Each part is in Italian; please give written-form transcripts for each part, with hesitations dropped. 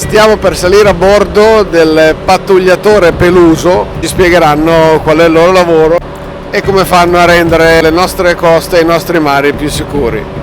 Stiamo per salire a bordo del pattugliatore Peluso, ci spiegheranno qual è il loro lavoro e come fanno a rendere le nostre coste e i nostri mari più sicuri.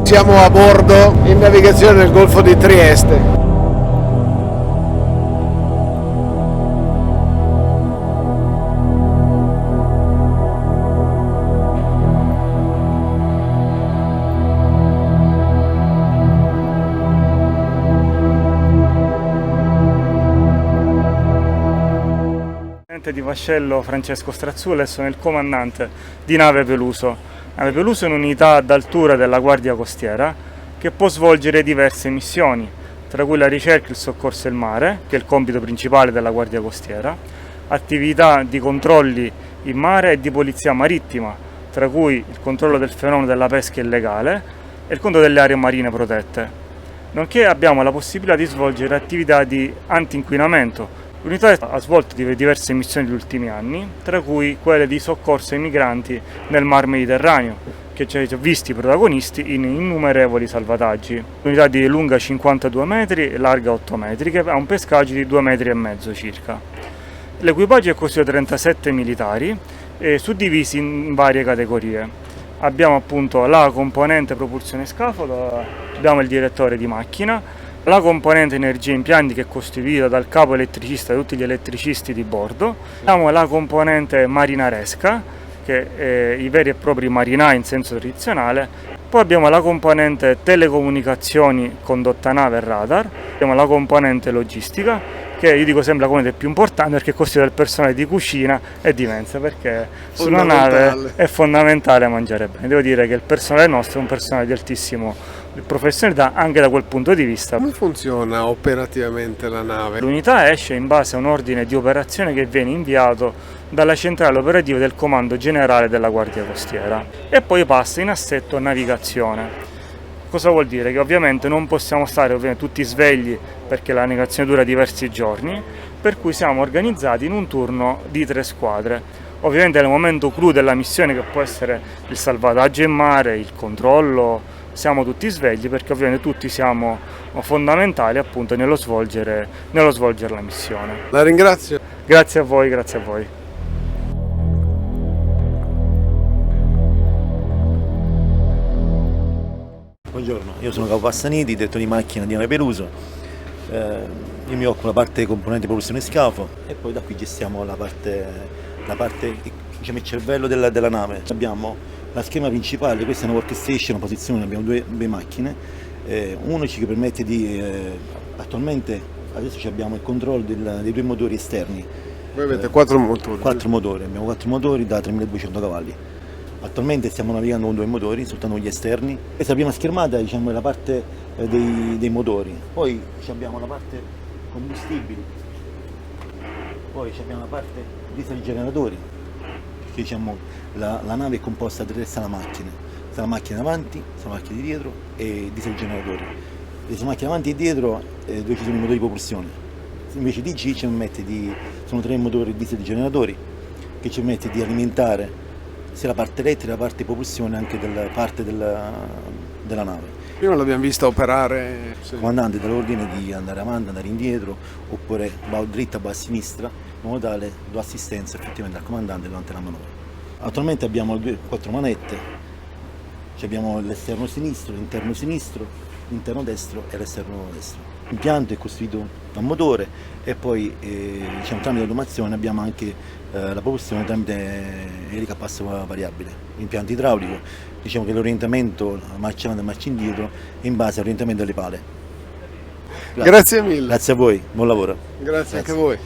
Siamo a bordo in navigazione nel Golfo di Trieste. Di vascello Francesco Strazzulla e sono il comandante di Nave Peluso. Nave Peluso è un'unità d'altura della Guardia Costiera che può svolgere diverse missioni, tra cui la ricerca e il soccorso in mare, che è il compito principale della Guardia Costiera, attività di controlli in mare e di polizia marittima, tra cui il controllo del fenomeno della pesca illegale e il controllo delle aree marine protette. Nonché abbiamo la possibilità di svolgere attività di anti-inquinamento. L'unità ha svolto diverse missioni negli ultimi anni, tra cui quelle di soccorso ai migranti nel Mar Mediterraneo, che ci ha visti protagonisti in innumerevoli salvataggi. L'unità di lunga 52 metri e larga 8 metri, che ha un pescaggio di 2,5 metri circa. L'equipaggio è costituito da 37 militari, suddivisi in varie categorie. Abbiamo appunto la componente propulsione scafo, abbiamo il direttore di macchina, la componente energia impianti che è costituita dal capo elettricista e tutti gli elettricisti di bordo, abbiamo la componente marinaresca, che è i veri e propri marinai in senso tradizionale, poi abbiamo la componente telecomunicazioni, condotta nave e radar, abbiamo la componente logistica, che io dico sempre la componente più importante perché è costituita dal personale di cucina e di mensa, perché su una nave è fondamentale mangiare bene. Devo dire che il personale nostro è un personale di altissimo professionalità anche da quel punto di vista. Come funziona operativamente la nave? L'unità esce in base a un ordine di operazione che viene inviato dalla centrale operativa del Comando Generale della Guardia Costiera e poi passa in assetto navigazione. Cosa vuol dire? Che ovviamente non possiamo stare tutti svegli perché la navigazione dura diversi giorni, per cui siamo organizzati in un turno di 3 squadre. Ovviamente nel momento clou della missione, che può essere il salvataggio in mare, il controllo, siamo tutti svegli perché ovviamente tutti siamo fondamentali appunto nello svolgere la missione. La ringrazio. Grazie a voi, grazie a voi. Buongiorno, io sono Capo Passaniti, direttore di macchina di Nave Peluso. Io mi occupo della parte componente propulsione scafo e poi da qui gestiamo la parte diciamo il cervello della nave. Abbiamo la schema principale, questa è una workstation, una posizione, abbiamo due macchine, uno ci permette di, attualmente adesso abbiamo il controllo dei 2 motori esterni. Voi avete 4 motori? 4 motori, abbiamo 4 motori da 3200 cavalli. Attualmente stiamo navigando con 2 motori, soltanto gli esterni. Questa prima schermata diciamo, è la parte dei motori, poi abbiamo la parte combustibili, poi abbiamo la parte diesel generatori, perché diciamo, la nave è composta da 3 sala macchine davanti, sala macchine di dietro e diesel generatori. le macchine avanti e dietro dove ci sono i motori di propulsione. Invece di G sono 3 motori diesel generatori che ci permette di alimentare sia la parte elettrica che la parte di propulsione anche della parte della nave. Prima l'abbiamo vista operare. Il comandante dà l'ordine di andare avanti, andare indietro, oppure va dritta, va a sinistra, in modo tale do assistenza effettivamente al comandante durante la manovra. Attualmente abbiamo 4 manette, abbiamo l'esterno sinistro, l'interno destro e l'esterno destro. L'impianto è costituito da un motore e poi tramite l'automazione abbiamo anche la propulsione tramite elica a passo variabile. L'impianto idraulico, diciamo che l'orientamento marcia avanti e marcia indietro è in base all'orientamento delle pale. Grazie mille. Grazie a voi, buon lavoro. Grazie anche a voi.